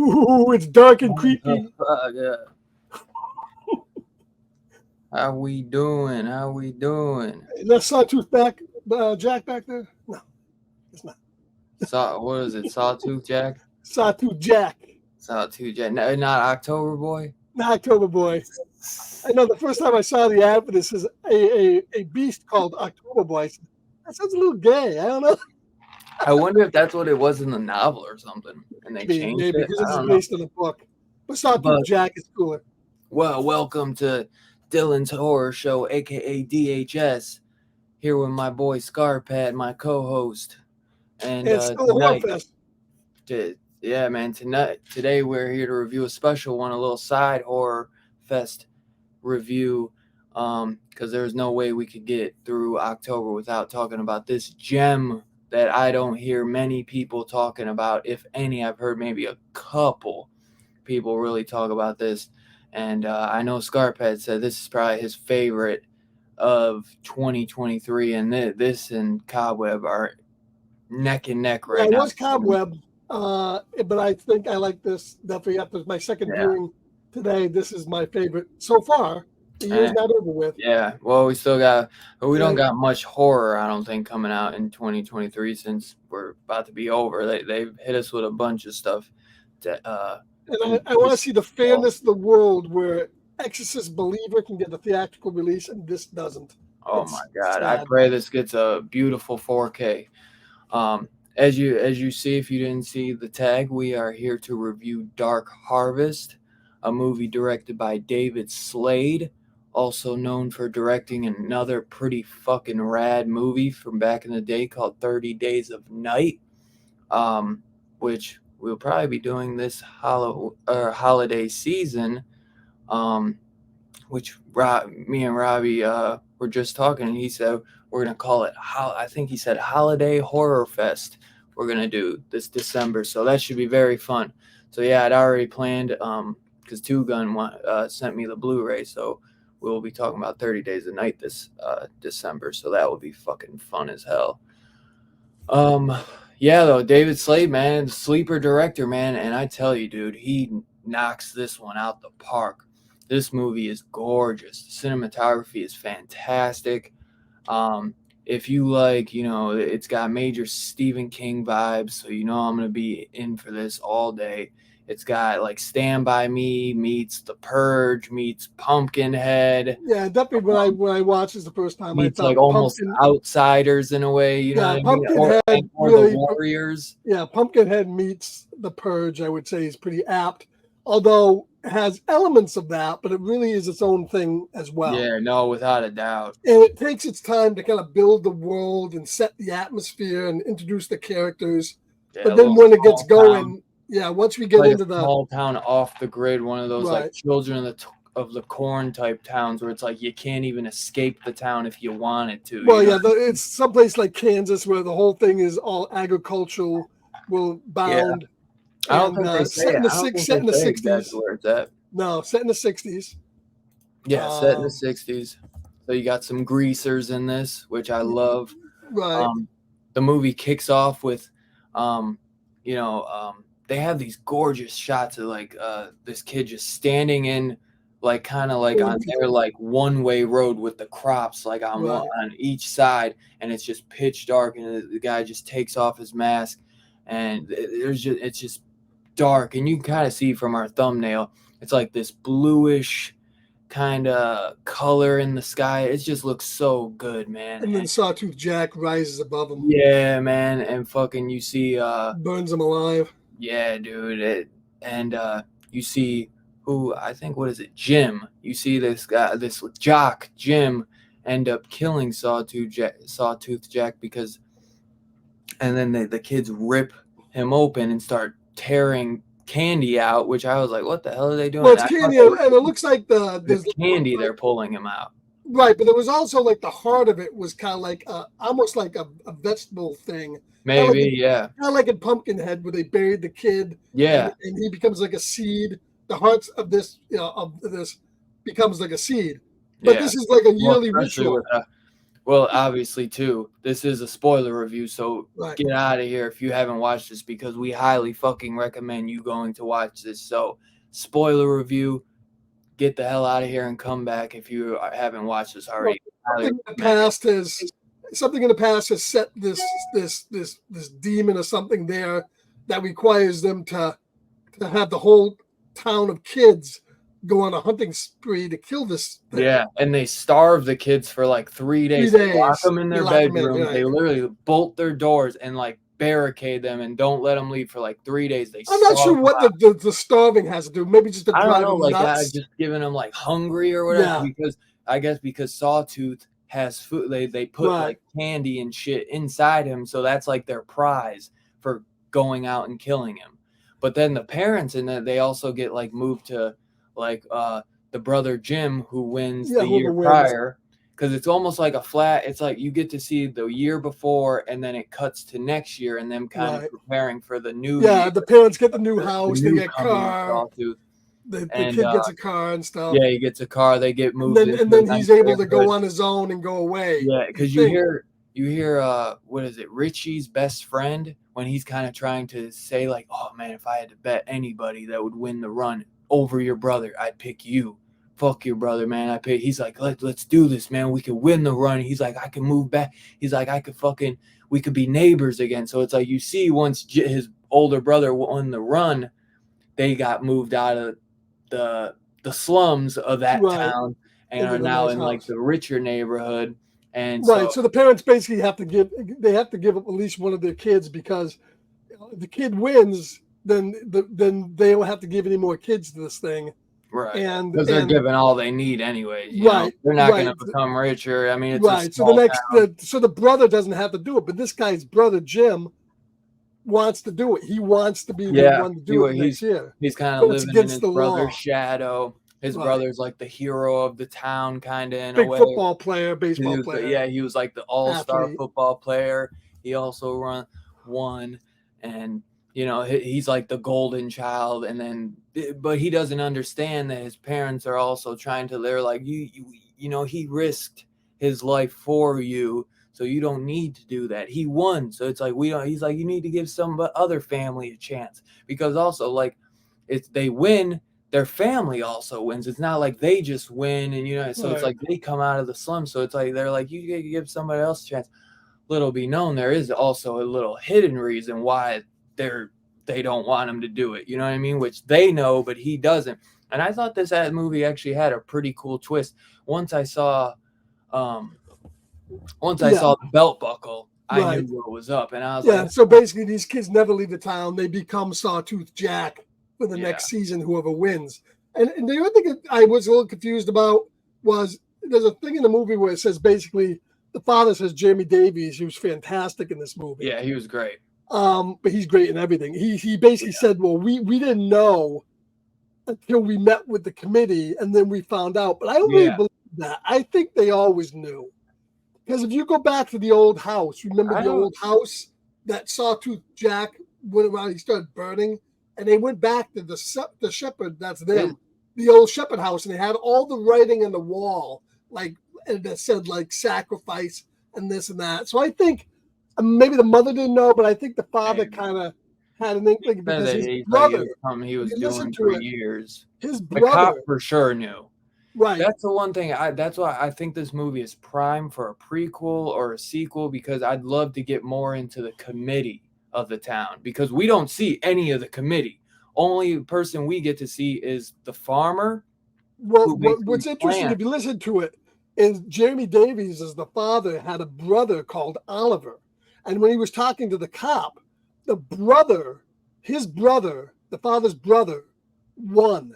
Ooh, it's dark and creepy. Yeah. How we doing? How we doing? That's Sawtooth back, Jack back there? No, it's not. What is it? Sawtooth Jack? Sawtooth Jack, Sawtooth Jack. No, not October Boy? not October Boy. I know the first time I saw the ad for this is a beast called October Boy. I said, that sounds a little gay. I don't know. I wonder if that's what it was in the novel or something, and they changed Maybe it. because I this is don't know. based on a book. But Sawtooth Jack is cooler. Well, welcome to Dylan's Horror Show, aka DHS. Here with my boy Scarpat, my co-host, and it's still a horror fest. Yeah, man. Today we're here to review a special one, a little side horror fest review. Because there's no way we could get through October without talking about this gem that I don't hear many people talking about. If any, I've heard maybe a couple people really talk about this. And I know Scarpet said this is probably his favorite of 2023. And this and Cobweb are neck and neck right now. It was Cobweb, but I think I like this definitely after my second viewing today. This is my favorite so far. The year's not over with. Yeah, well, we don't got much horror, I don't think, coming out in 2023 since we're about to be over. They've hit us with a bunch of stuff. And I want to see the fairness of the world where Exorcist Believer can get a theatrical release and this doesn't. Oh my God! Sad. I pray this gets a beautiful 4K. As you see, if you didn't see the tag, we are here to review Dark Harvest, a movie directed by David Slade, also known for directing another pretty fucking rad movie from back in the day called 30 Days of Night, which we'll probably be doing this holiday season, which me and Robbie were just talking, and he said we're going to call it, I think he said Holiday Horror Fest we're going to do this December, so that should be very fun. So yeah, I'd already planned, because Two Gun sent me the Blu-ray, so we'll be talking about 30 Days of Night this December, so that will be fucking fun as hell. Yeah, though, David Slade, man, sleeper director, man, and I tell you, dude, he knocks this one out the park. This movie is gorgeous. The cinematography is fantastic. If you like, it's got major Stephen King vibes, so I'm going to be in for this all day. It's got like Stand By Me meets The Purge meets Pumpkinhead. Yeah, definitely. When I watched this the first time, meets like almost Outsiders in a way. You know what I mean? Pumpkinhead or The Warriors. Yeah, Pumpkinhead meets The Purge. I would say is pretty apt, although it has elements of that, but it really is its own thing as well. Yeah, no, without a doubt. And it takes its time to kind of build the world and set the atmosphere and introduce the characters. Yeah, but then when it gets going. Yeah, once we get into the small town off the grid, one of those like Children of the Corn type towns where it's like you can't even escape the town if you wanted to. Well, it's someplace like Kansas where the whole thing is all agricultural, bound. Yeah. I don't think they say set in the 60s. Exactly where it's at. No, set in the 60s. Yeah, set in the 60s. So you got some greasers in this, which I love. Right. The movie kicks off with, they have these gorgeous shots of like this kid just standing in like kind of like on their like one-way road with the crops like on one on each side, and it's just pitch dark, and the guy just takes off his mask, and it's just dark, and you can kind of see from our thumbnail, it's like this bluish kind of color in the sky. It just looks so good, man. And then Sawtooth Jack rises above him. Yeah, man, and fucking you see burns him alive. Yeah, dude. You see who, I think, what is it, Jim? You see this guy, this jock Jim, end up killing Sawtooth Jack because, and then the kids rip him open and start tearing candy out, which I was like, what the hell are they doing? Well, it's candy, and it looks like there's candy. They're pulling him out. Right, but there was also like the heart of it was kind of like almost like a vegetable thing. Maybe, kind of like in Pumpkinhead, where they buried the kid. Yeah, and he becomes like a seed. The hearts of this, of this, becomes like a seed. But this is like a yearly ritual. Well, obviously, too, this is a spoiler review, so get out of here if you haven't watched this, because we highly fucking recommend you going to watch this. So, spoiler review, get the hell out of here and come back if you haven't watched this already. Something in the past has set this demon or something there that requires them to have the whole town of kids go on a hunting spree to kill this thing. Yeah, and they starve the kids for like 3 days. They lock them in their bedrooms. They literally bolt their doors and like barricade them and don't let them leave for like 3 days. I'm not sure what the starving has to do. Maybe just to I don't know, like nuts. just giving them like hungry or whatever. Yeah. Because Sawtooth has food. They put like candy and shit inside him, so that's like their prize for going out and killing him. But then the parents in that, they also get like moved to like the brother Jim who wins the year prior, because it's almost like a flat. It's like you get to see the year before, and then it cuts to next year, and them kind of preparing for the new. Yeah, the parents get the new house, they get car. The kid gets a car and stuff. Yeah, he gets a car. They get moved, and then he's able to go on his own and go away. Yeah, because you hear what is it, Richie's best friend, when he's kind of trying to say like, oh man, if I had to bet anybody that would win the run over your brother, I'd pick you. Fuck your brother, man. He's like, let's do this, man. We could win the run. He's like, I can move back. He's like, we could be neighbors again. So it's like, you see, once his older brother won the run, they got moved out of the slums of that town and are now in like the richer neighborhood. And so the parents basically have to give up at least one of their kids, because if the kid wins, then they don't have to give any more kids to this thing. Right. Because they're giving all they need anyway. They're not going to become richer. I mean, it's so the brother doesn't have to do it, but this guy's brother Jim wants to do it. He wants to be the one to do it next year. He's kind of living in his brother's shadow. His brother's like the hero of the town, kind of in a way. Big football player, baseball player. Yeah, he was like the all-star football player. He also won, and he's like the golden child. And then, but he doesn't understand that his parents are also trying to. They're like, he risked his life for you, so you don't need to do that. He won, so it's like he's like, you need to give some other family a chance, because also like if they win, their family also wins. It's not like they just win, and so it's like they come out of the slums. So it's like they're like, you gotta give somebody else a chance. Little be known, there is also a little hidden reason why they don't want him to do it. You know what I mean? Which they know, but he doesn't. And I thought this movie actually had a pretty cool twist. Once I saw the belt buckle, I knew what was up, and I was like, so basically, these kids never leave the town. They become Sawtooth Jack for the next season, whoever wins. And the other thing I was a little confused about was there's a thing in the movie where it says basically the father says Jeremy Davies, he was fantastic in this movie. Yeah, he was great. But he's great in everything. He basically said, well, we didn't know until we met with the committee, and then we found out. But I don't really believe that. I think they always knew. Because if you go back to the old house, remember the old house that Sawtooth Jack went around, he started burning, and they went back to the shepherd, that's them, the old shepherd house, and they had all the writing on the wall, like, and that said like sacrifice and this and that. So I think maybe the mother didn't know, but I think the father kind of had an inkling, because his brother, he was doing for years. His brother, the cop for sure knew. Right. That's the one thing. That's why I think this movie is prime for a prequel or a sequel, because I'd love to get more into the committee of the town, because we don't see any of the committee. Only person we get to see is the farmer. Well, Who basically what's interesting, plants. if you listen to it, is Jeremy Davies, as the father, had a brother called Oliver. And when he was talking to the cop, the brother, his brother, the father's brother, won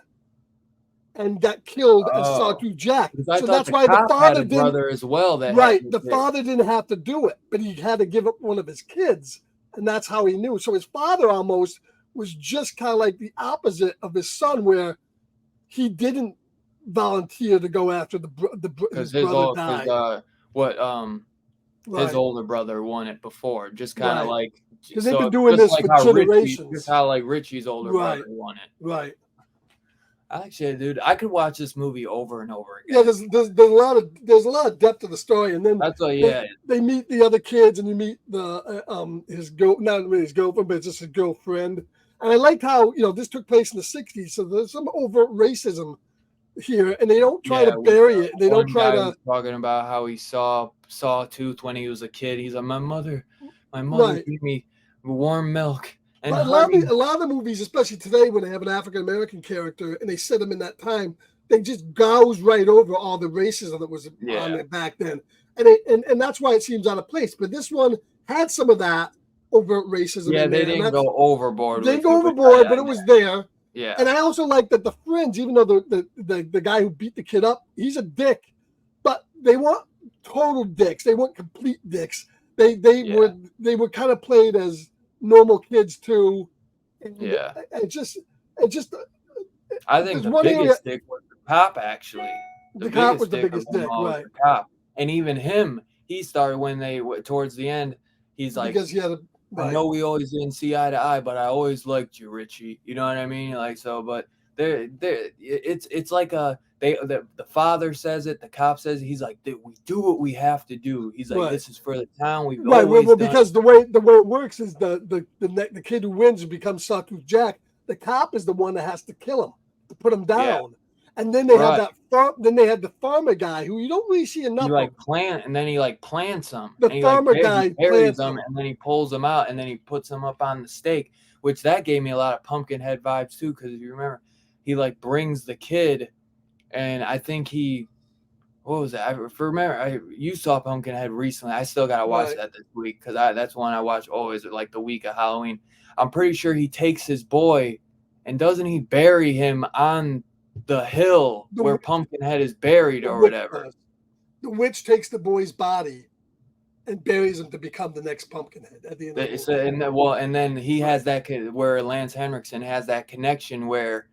and got killed as Oh, Sawtooth Jack. because I So thought that's the why the cop had father a didn't. brother as well that Right, had the father didn't have to do it, but he had to give up one of his kids, and that's how he knew. So his father almost was just kind of like the opposite of his son, where he didn't volunteer to go after his because his brother old died. his Right, older brother won it before, just kind of right. like, Because they've been so doing just this like for how generations. Richie's older brother Right, won it. right. Actually, dude, I could watch this movie over and over Yeah, again. there's a lot of depth to the story, and then That's what, they yeah, they meet the other kids, and you meet the his not really his girlfriend, but it's just his girlfriend. And I liked how this took place in the '60s, so there's some overt racism here, and they don't try to yeah. With bury it. They don't one try guy to. was talking about how he saw Sawtooth when he was a kid. He's like, my mother Right. gave me warm milk and But a honey. lot of the movies, especially today, when they have an African American character and they set him in that time, they just gauze right over all the racism that was on Yeah, it back then, and that's why it seems out of place. But this one had some of that overt racism yeah. in They there, and didn't that's go overboard didn't with go you, but overboard, but it was there. And yeah, I also like that the friends, even though the guy who beat the kid up, he's a dick, but they weren't total dicks. They weren't complete dicks. yeah, They were kind of played as normal kids too, and yeah. it just I think there's the one area. biggest dick was the cop, actually. The The cop was biggest the dick of biggest them dick, all was right? the cop. And even him, he started when towards the end, he's like, Because he had a I right. know we always didn't see eye to eye, but I always liked you, Richie. You know what I mean? Like, so, but it's like the father says it, the cop says it, he's like, we do what we have to do. He's like, Right. this is for the town. We've Right. always done it. Because the way it works is the kid who wins becomes Sawtooth Jack. The cop is the one that has to kill him to put him Yeah, down. And then they have right. then they had the farmer guy who you don't really see He enough of. like plant and then he like plants them The and farmer he guy buries plants them him. and then he pulls them out and then he puts them up on the stake, which that gave me a lot of Pumpkinhead vibes too, because if you remember, he like brings the kid, and I think what was that? You saw Pumpkinhead recently. I still gotta watch Right. that this week because that's one I watch always like the week of Halloween. I'm pretty sure he takes his boy, and doesn't he bury him on the hill The where witch, Pumpkinhead is buried the or witch whatever? does. The witch takes the boy's body and buries him to become the next Pumpkinhead at the end of the movie. And then he has that where Lance Henriksen has that connection where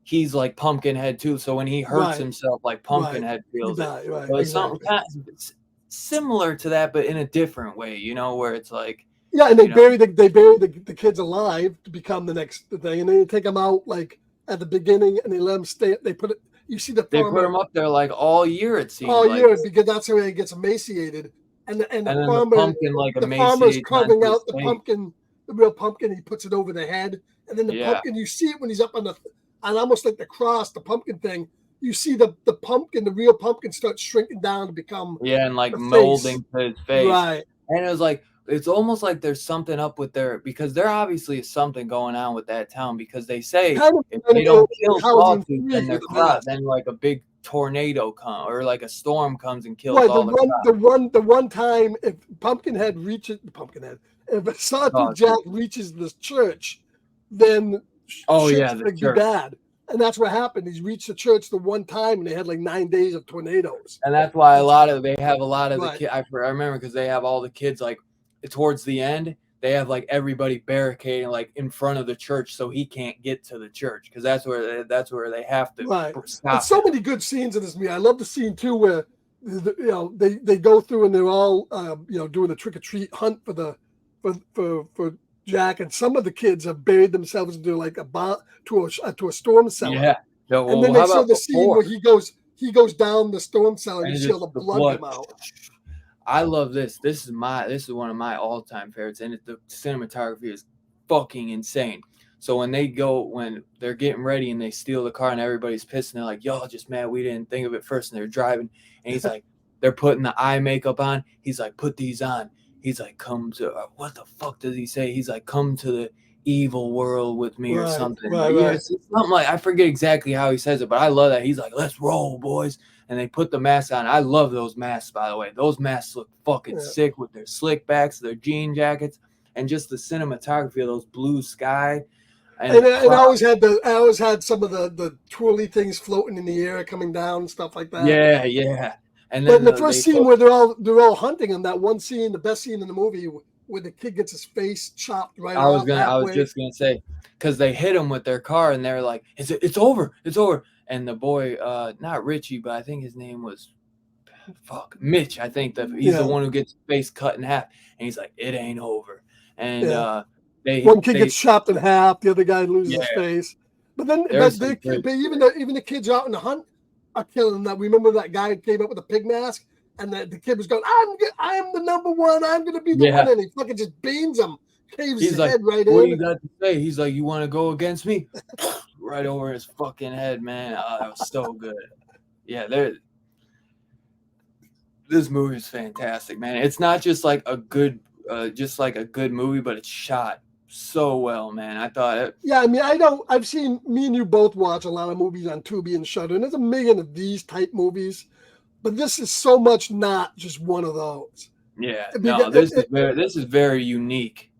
he's like Pumpkinhead too. So when he hurts Right. himself, like Right. Pumpkinhead You feels it. die. Right. So it's something Exactly. kind of similar to that, but in a different way. Where it's like, Yeah, and they you know, bury the kids alive to become the next thing, and then they take them out like at the beginning, and they let them stay. They put it. You see the they put farmer him up there like all year. It seemed all like, year because that's how he gets emaciated, and and then the pumpkin like the farmer's emaciates carving onto his out the face. pumpkin, the real pumpkin. He puts it over the head, and then the Yeah, pumpkin. You see it when he's up on almost like the cross, the pumpkin thing. You see the pumpkin, the real pumpkin, starts shrinking down to become yeah, and like the face. molding to his face. Right. And it was like, it's almost like there's something up with because there obviously is something going on with that town, because they say Kind of if they reminded me don't of kill Halloween Sawtooth, 3 then with they're the crop, mask. then like a big tornado or like a storm comes and kills Right, all the crops. the one time if Pumpkinhead, if Sawtooth Jack Sawtooth. reaches this church, then Oh shit's yeah, the gonna be church. bad. And that's what happened. He's reached the church the one time, and they had like 9 days of tornadoes. And that's why they have a lot of the Right, kids. I remember because they have all the kids like towards the end. They have like everybody barricading like in front of the church so he can't get to the church, because that's where they have to right. And stop so him. many good scenes in this movie. I love the scene too where they go through and they're all doing a trick or treat hunt for Jack, and some of the kids have buried themselves into like to a storm cellar. Yeah. Yeah. And Well, then they how show about the scene before? where he goes down the storm cellar and And you it's see all just the the blood blood. come out. I love this. This is one of my all-time favorites, and the cinematography is fucking insane. So when they're getting ready and they steal the car and everybody's pissed and they're like, y'all just mad we didn't think of it first, and they're driving and he's like, they're putting the eye makeup on. He's like, put these on. He's like, come to what the fuck does he say? He's like, come to the evil world with me or something. Yeah, it's something like, I forget exactly how he says it, but I love that. He's like, let's roll, boys. And they put the mask on. I love those masks, by the way. Those masks look fucking sick with their slick backs, their jean jackets, and just the cinematography of those blue sky. And I always had some of the twirly things floating in the air, coming down and stuff like that. Yeah. And then but in the first scene where they're all hunting him, that one scene, the best scene in the movie, where the kid gets his face chopped right off. I was just gonna say, because they hit him with their car and they're like, it's over. And the boy, not Richie, but I think his name was Mitch. I think he's the one who gets his face cut in half, and he's like, it ain't over. And one kid gets chopped in half, the other guy loses his face. But then, even the kids out in the hunt are killing that. Remember that guy who came up with a pig mask, and the kid was going, "I'm the number one. I'm going to be the one," and he fucking just beans him, caves his head right in. What do you got to say? He's like, "You want to go against me?" Right over his fucking head, man. Oh, that was so good. Yeah, this movie is fantastic, man. It's not just like a good movie, but it's shot so well, man. I thought it. Yeah, I mean, I've seen, me and you both watch a lot of movies on Tubi and Shudder, and there's a million of these type movies, but this is so much not just one of those. Yeah, this is very unique,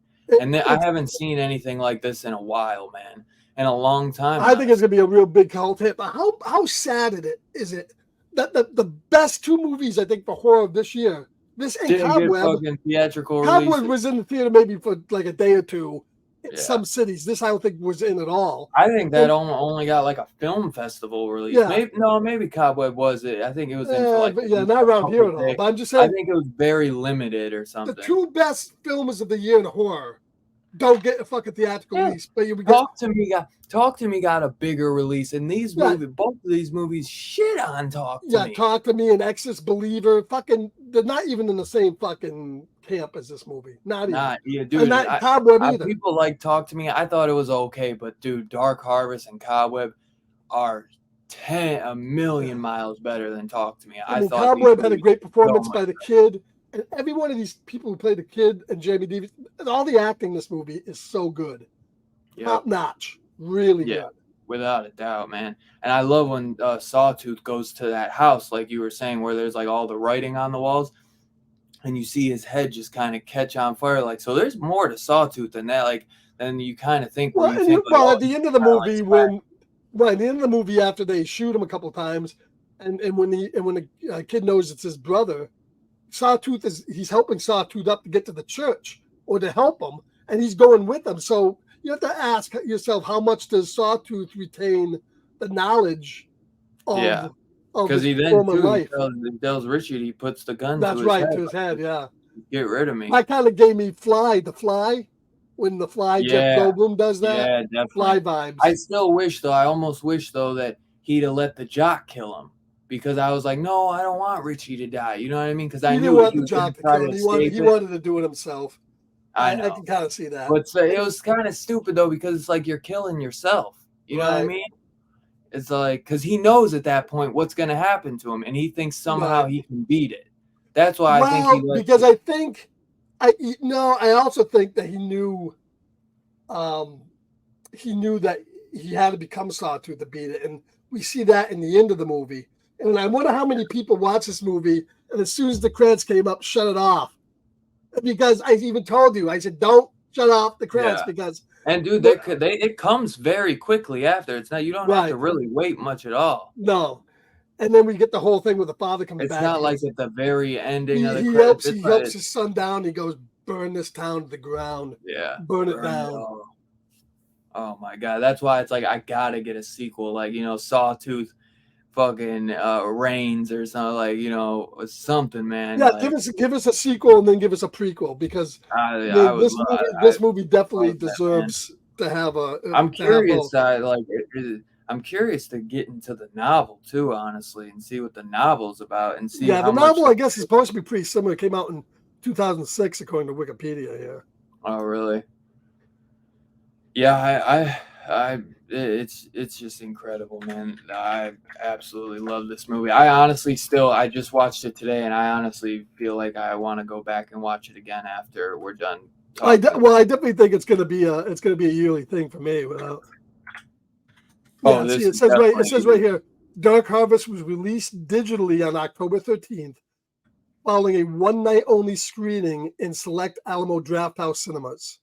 and I haven't seen anything like this in a while, man. In a long time. I think it's gonna be a real big cult hit. But how sad is it that the best two movies I think for horror of this year, this and Cobweb, theatrical Cobweb releases. Was in the theater maybe for like a day or two in some cities. This I don't think was in at all. I think that only got like a film festival release. Yeah. Maybe Cobweb was it. I think it was in for like not around here at all. But I'm just saying, I think it was very limited or something. The two best films of the year in horror don't get a fucking theatrical release. But Talk to Me got a bigger release, and both of these movies shit on Talk to Me. Talk to Me and Exorcist Believer, fucking, they're not even in the same fucking camp as this movie. Not even. Dude. And not Cobweb either. People like Talk to Me. I thought it was okay, but dude, Dark Harvest and Cobweb are a million miles better than Talk to Me. I thought Cobweb had a great performance by the kid. And every one of these people who played the kid and Jamie Davis, all the acting in this movie is so good. Top notch. Really good. Without a doubt, man. And I love when Sawtooth goes to that house, like you were saying, where there's like all the writing on the walls, and you see his head just kind of catch on fire. Like, so there's more to Sawtooth than that. Like, than you kind of think. At the end of the movie, after they shoot him a couple of times, and when the kid knows it's his brother, Sawtooth he's helping Sawtooth up to get to the church or to help him, and he's going with him. So you have to ask yourself, how much does Sawtooth retain the knowledge of because he then he tells Richard he puts the gun to his head. Yeah, get rid of me. That kind of gave me The Fly, when The Fly, Jeff Goldblum does that. Yeah, definitely. Fly vibes. I almost wish though that he'd have let the jock kill him. Because I was like, no, I don't want Richie to die. You know what I mean? Because I knew he was going to try to escape. He wanted to do it himself. I can kind of see that. But it was kind of stupid, though, because it's like you're killing yourself. You know what I mean? It's like, because he knows at that point what's going to happen to him, and he thinks somehow he can beat it. That's why I think he because I think, I also think that he knew that he had to become Sawtooth to beat it. And we see that in the end of the movie. And I wonder how many people watch this movie, and as soon as the credits came up, shut it off. Because I even told you, I said, don't shut off the credits because. And dude, it comes very quickly after. It's not, you don't have to really wait much at all. No, and then we get the whole thing where the father comes back. It's not like at the very ending of the credits. He helps his son down. He goes, burn this town to the ground. Yeah, burn it down. Oh my god, that's why it's like I gotta get a sequel, like Sawtooth. Fucking Reigns or something, like something, man. Yeah, like, give us a sequel and then give us a prequel because this movie definitely deserves to have a. I'm curious. I'm curious to get into the novel too, honestly, and see what the novel's about and see. Yeah, the novel I guess is supposed to be pretty similar. It came out in 2006, according to Wikipedia. Yeah. Oh, really? Yeah, it's just incredible, man. I absolutely love this movie. I just watched it today, and I honestly feel like I want to go back and watch it again after we're done talking. I definitely think it's going to be a yearly thing for me. Oh, Yeah, see, this is definitely. it says right here, Dark Harvest was released digitally on October 13th, following a one-night only screening in select Alamo Drafthouse cinemas.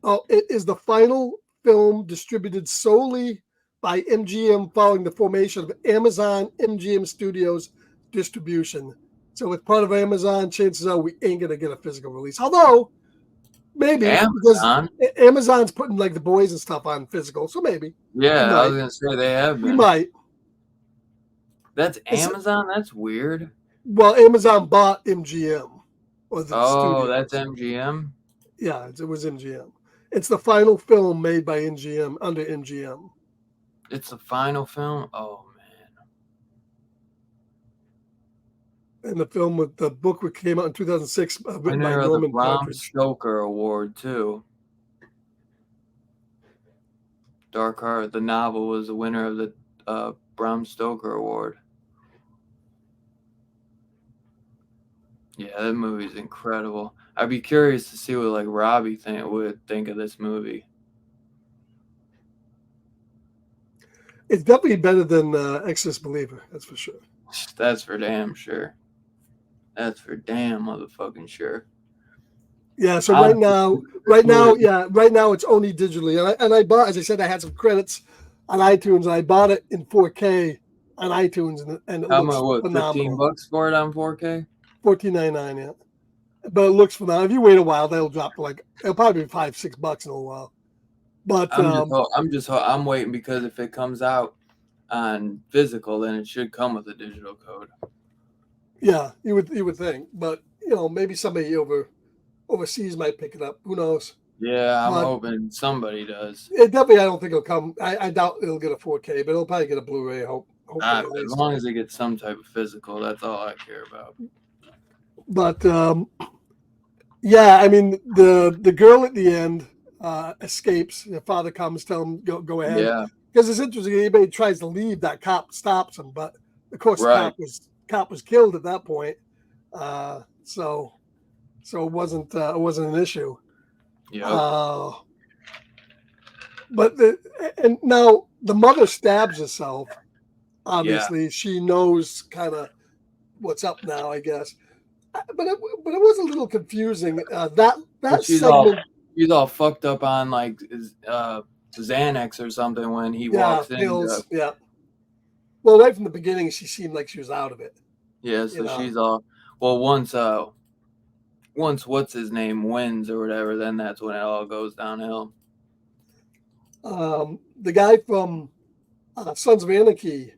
It is the final film distributed solely by MGM following the formation of Amazon MGM Studios distribution. So with part of Amazon, chances are we ain't gonna get a physical release. Although maybe because Amazon. Amazon's putting like The Boys and stuff on physical, so maybe Yeah, I was gonna say they have we been. might. That's Amazon. That's weird. Well, Amazon bought MGM or the Oh, studios. that's MGM. Yeah, it was MGM. It's the final film made by MGM under MGM. It's the final film. Oh man. And the film with the book which came out in 2006, written by Winner of the Norman Bram Partridge. Stoker Award too. Dark Heart, the novel, was the winner of the Bram Stoker Award. Yeah, that movie's incredible. I'd be curious to see what like Robbie would think of this movie. It's definitely better than Exorcist Believer, that's for sure. That's for damn sure. That's for damn motherfucking sure. Yeah, so right now it's only digitally, and I bought, as I said, I had some credits on iTunes, and I bought it in 4K on iTunes, and it looks phenomenal. $15 for it on 4K? $14.99, yeah. But it looks phenomenal. If you wait a while, it'll probably be $5-6 in a little while. But I'm waiting because if it comes out on physical, then it should come with a digital code. Yeah, you would think, but maybe somebody overseas might pick it up. Who knows? Yeah, I'm hoping somebody does. It definitely, I don't think it'll come. I doubt it'll get a 4K, but it'll probably get a Blu-ray. As long as it gets some type of physical, that's all I care about. But yeah, I mean the girl at the end escapes. Her father comes, tell him go ahead. Yeah, because it's interesting. Anybody tries to leave, that cop stops him. But of course, right. the cop was killed at that point. So it wasn't an issue. Yeah. But now the mother stabs herself. Obviously, she knows kind of what's up now, I guess. But it was a little confusing. That segment. She's all fucked up on like Xanax or something when he walks in. Pills, yeah. Well, right from the beginning, she seemed like she was out of it. Yeah, so she's all once what's his name wins or whatever, then that's when it all goes downhill. The guy from Sons of Anarchy,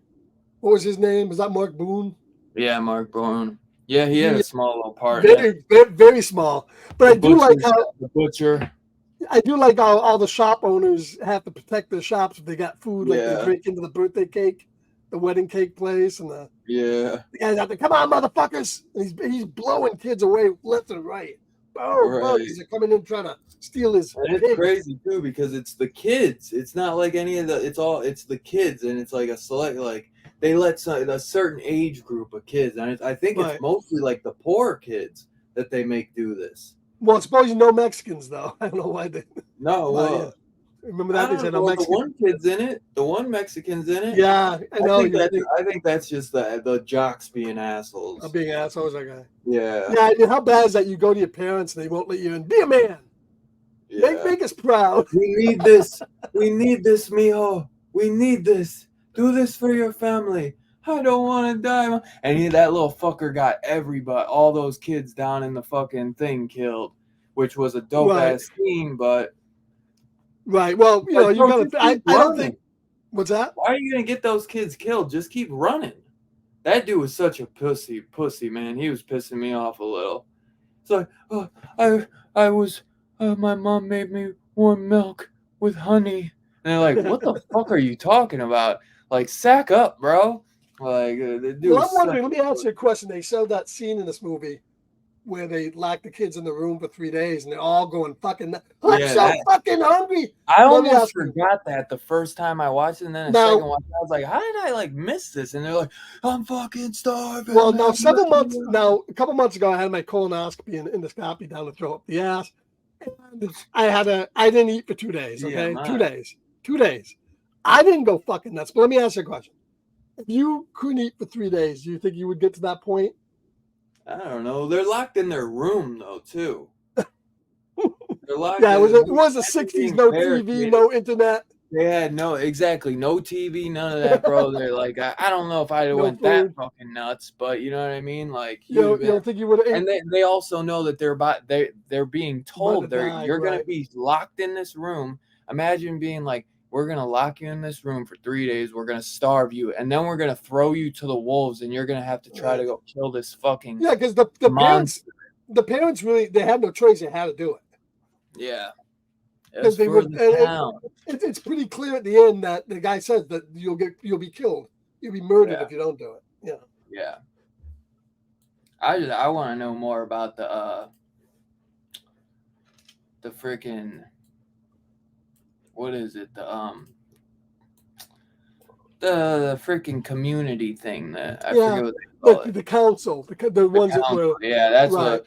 what was his name? Was that Mark Boone? Yeah, Mark Boone. Yeah, he had a small little part. Very, very, very small. But I do like how the butcher. I do like how all the shop owners have to protect their shops if they got food, like they break into the birthday cake, the wedding cake place, and the guys out there, come on, motherfuckers! And he's blowing kids away left and right. Because they're coming in trying to steal his. And it's crazy too because it's the kids. It's not like any of the. It's the kids, and it's like a select they let a certain age group of kids, and I think it's mostly like the poor kids that they make do this. Well, suppose you know Mexicans though. I don't know why they. No, remember that they said no Mexican. The one kid's in it. The one Mexican's in it. Yeah, I know. I think that's just the jocks being assholes. Being assholes, that guy. Yeah. Yeah, I mean, how bad is that? You go to your parents and they won't let you in. Be a man. Yeah. Make us proud. We need this. We need this, mijo. We need this. Do this for your family. I don't want to die. And that little fucker got everybody, all those kids down in the fucking thing killed, which was a dope ass scene, but. Right. Well, you gotta. I don't think. What's that? Why are you gonna get those kids killed? Just keep running. That dude was such a pussy, man. He was pissing me off a little. It's like, I was, my mom made me warm milk with honey. And they're like, what the fuck are you talking about? Like, sack up, bro. Like, the dude. Well, I'm wondering. Let me ask you a question. They showed that scene in this movie. where they lock the kids in the room for 3 days and they're all going fucking. I'm Yeah, so that- fucking hungry. I Let me almost ask you. forgot that the first time I watched it, and then the Now- second watch, I was like, how did I like miss this? And they're like, I'm fucking starving. Well, man. now I'm a couple months ago, I had my colonoscopy and endoscopy down to throw up the ass. And I didn't eat for 2 days. Yeah, Okay, mine. 2 days. I didn't go fucking nuts. But let me ask you a question: if you couldn't eat for 3 days, do you think you would get to that point? I don't know. They're locked in their room though too. They're locked. Yeah, in, it was the '60s. No TV, barricaded. no internet. They had no TV, none of that, bro. They're like, I don't know if I No went food. that fucking nuts, but you know what I mean. Like, You don't think you would have? and they also know that they're being told you're gonna right. be locked in this room. Imagine being like, we're gonna lock you in this room for 3 days. We're gonna starve you, and then we're gonna throw you to the wolves, and you're gonna have to try to go kill this fucking Yeah, because the parents really they had no choice. They had to do it. Yeah. Because they would. It's pretty clear at the end that the guy says that you'll be killed. You'll be murdered if you don't do it. Yeah. Yeah. I want to know more about the freaking, what is it? The freaking community thing that I forget what they call it. The council, the ones council. that were. Yeah, that's right. what.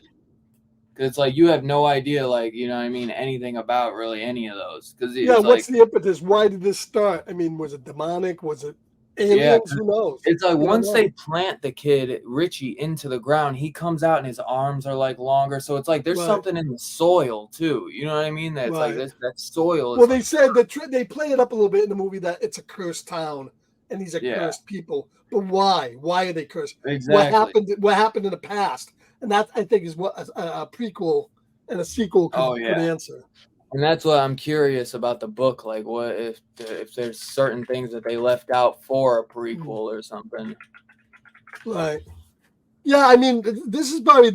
Cause it's like you have no idea, like, you know what I mean, anything about really any of those. Cause yeah, what's the impetus? Why did this start? I mean, was it demonic? Was it aliens? Who knows? It's like once they plant the kid Richie into the ground, he comes out and his arms are like longer. So it's like there's something in the soil too. You know what I mean? That's like that soil. Well, they said that they play it up a little bit in the movie that it's a cursed town and these are cursed people. But why? Why are they cursed? Exactly. What happened in the past? And that, I think, is what a prequel and a sequel could answer. And that's what I'm curious about the book. Like, what if there's certain things that they left out for a prequel or something? Right. Yeah, I mean, this is probably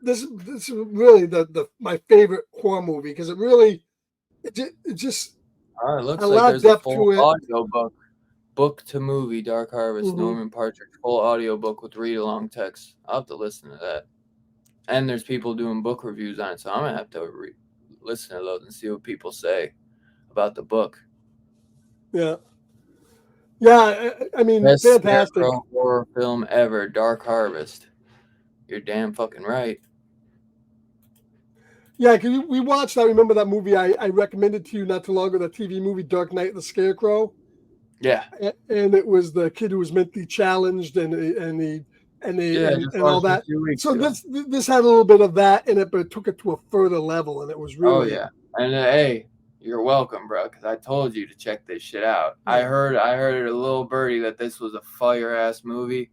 this is really my favorite horror movie because it just. It looks like there's a full audio book to movie, Dark Harvest, Norman Partridge, full audio book with read-along text. I'll have to listen to that. And there's people doing book reviews on it, so I'm gonna have to listen to those and see what people say about the book. Yeah, I mean, best fantastic horror film ever, Dark Harvest. You're damn fucking right. Yeah, because we watched. I remember that movie I recommended to you not too long ago. The TV movie Dark Knight the Scarecrow. Yeah, and it was the kid who was mentally challenged and all that. So this had a little bit of that in it, but it took it to a further level, and it was really. Oh yeah, and hey, you're welcome, bro. Because I told you to check this shit out. Yeah. I heard a little birdie that this was a fire ass movie,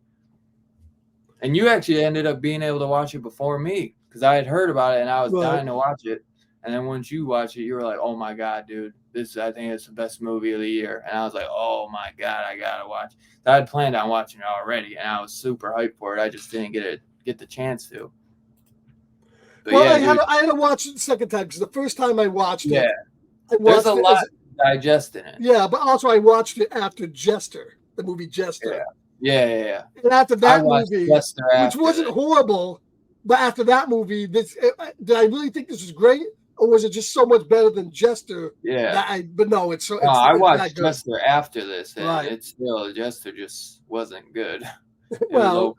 and you actually ended up being able to watch it before me because I had heard about it and I was dying to watch it. And then once you watch it, you were like, "Oh my god, dude! I think it's the best movie of the year." And I was like, "Oh my god, I gotta watch." I had planned on watching it already, and I was super hyped for it. I just didn't get the chance to. But well, I had to watch it the second time because the first time I watched it, there's a lot to digest in it. Yeah, but also I watched it after Jester, the movie Jester. Yeah. And after that movie, which wasn't horrible, but after that movie, did I really think this was great? Or was it just so much better than Jester? Yeah. But no, it's so. I watched Jester after this, and right. It's still Jester just wasn't good. It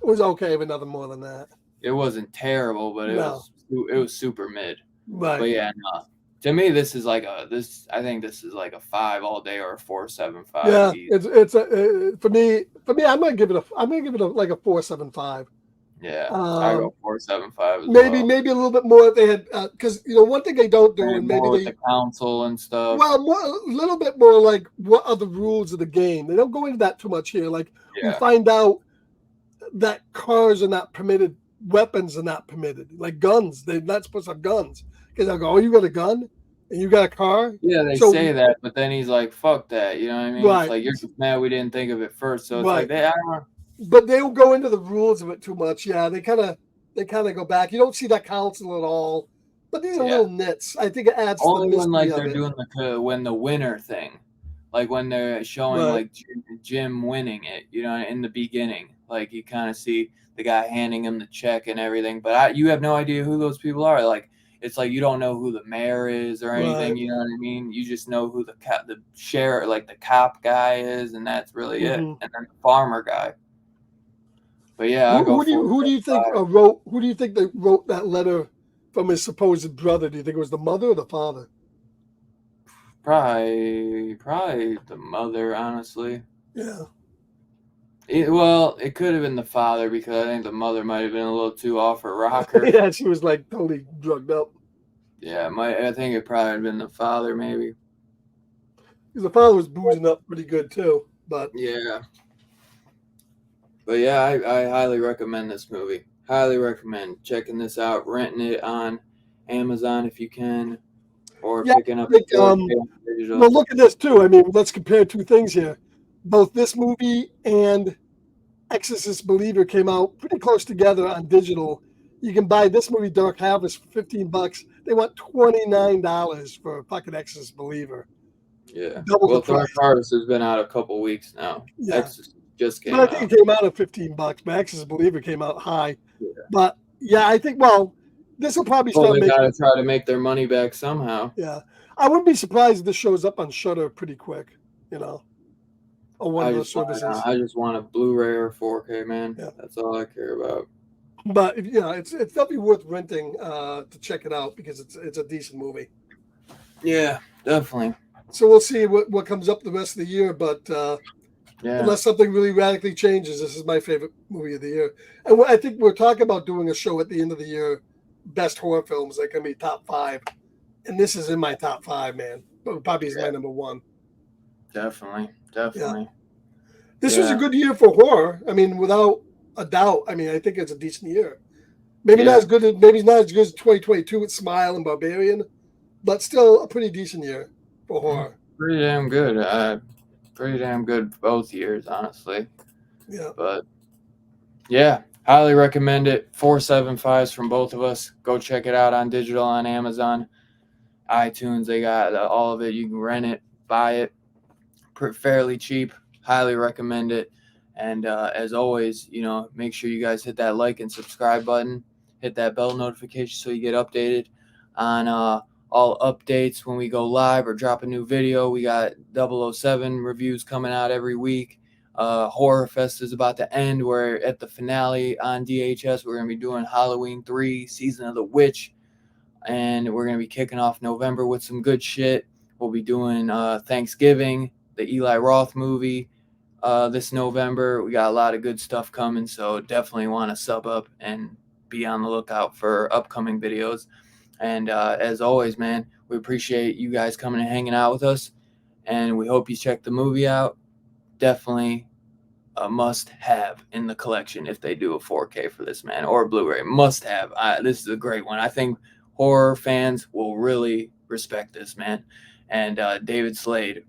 was okay, but nothing more than that. It wasn't terrible, but it was super mid. Right. But yeah, no. To me, this is like I think this is like a 5 all day or a 4.75. Yeah, it's for me. I'm gonna give it like a 4.75. Yeah, I go 4.75. Maybe a little bit more if they had because one thing they don't do, and maybe with the council and stuff. Well, a little bit more like what are the rules of the game? They don't go into that too much here. Like we find out that cars are not permitted, weapons are not permitted, like guns. They're not supposed to have guns because they'll go, "Oh, you got a gun and you got a car." Yeah, they say that, but then he's like, "Fuck that," you know what I mean? Right. It's like you're just mad we didn't think of it first. So it's like I don't know. But they don't go into the rules of it too much. Yeah, they kind of go back. You don't see that council at all. But these are little nits. I think it adds only to the when mystery they're doing when the winner thing, like when they're showing Right. like Jim winning it, you know, in the beginning, like you kind of see the guy handing him the check and everything, but you have no idea who those people are. Like it's like you don't know who the mayor is or anything. Right. You know what I mean? You just know who the sheriff, like the cop guy is, and that's really it. Mhm. And then the farmer guy. But yeah, I'll go Who do you for who do you think wrote who do you think that wrote that letter from his supposed brother? Do you think it was the mother or the father? probably the mother, honestly. Yeah. Well, it could have been the father because I think the mother might have been a little too off her rocker. Yeah, she was like totally drugged up. Yeah, I think it probably had been the father, maybe. Because the father was boozing up pretty good too. But yeah, I highly recommend this movie. Highly recommend checking this out, renting it on Amazon if you can, or picking up well, look at this too. I mean, let's compare two things here. Both this movie and Exorcist Believer came out pretty close together on digital. You can buy this movie, Dark Harvest, for $15. They want $29 for a fucking Exorcist Believer. Yeah. Well, Dark Harvest has been out a couple weeks now. Yeah. Exorcist just came out. I think it came out at $15, but Exorcist Believer came out high. Yeah. But yeah, I think this will probably start. They gotta try to make their money back somehow. Yeah, I wouldn't be surprised if this shows up on Shudder pretty quick. You know, or one of those services. I just want a Blu-ray or 4K, man. Yeah. That's all I care about. But it's definitely worth renting to check it out because it's a decent movie. Yeah, definitely. So we'll see what comes up the rest of the year, but unless something really radically changes, this is my favorite movie of the year. And I think we're talking about doing a show at the end of the year, best horror films, like gonna be top 5, and this is in my top 5, man. Probably is my number 1. Definitely. Yeah. This was a good year for horror. I mean, without a doubt. I mean, I think it's a decent year. Maybe not as good as 2022 with Smile and Barbarian, but still a pretty decent year for horror. Pretty damn good. Pretty damn good both years, honestly. Yeah. But yeah, highly recommend it. 4.75s from both of us. Go check it out on digital on Amazon, iTunes. They got all of it. You can rent it, buy it, fairly cheap. Highly recommend it. And as always, make sure you guys hit that like and subscribe button. Hit that bell notification so you get updated on all updates when we go live or drop a new video. We got 007 reviews coming out every week. Horror Fest is about to end. We're at the finale on DHS. We're going to be doing Halloween 3, Season of the Witch. And we're going to be kicking off November with some good shit. We'll be doing Thanksgiving, the Eli Roth movie. This November. We got a lot of good stuff coming, so definitely want to sub up and be on the lookout for upcoming videos. And as always, man, we appreciate you guys coming and hanging out with us, and we hope you check the movie out. Definitely a must-have in the collection if they do a 4K for this, man, or a Blu-ray. Must-have. This is a great one. I think horror fans will really respect this, man. And David Slade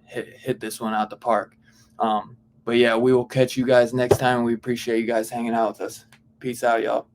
hit this one out the park. But yeah, we will catch you guys next time. We appreciate you guys hanging out with us. Peace out, y'all.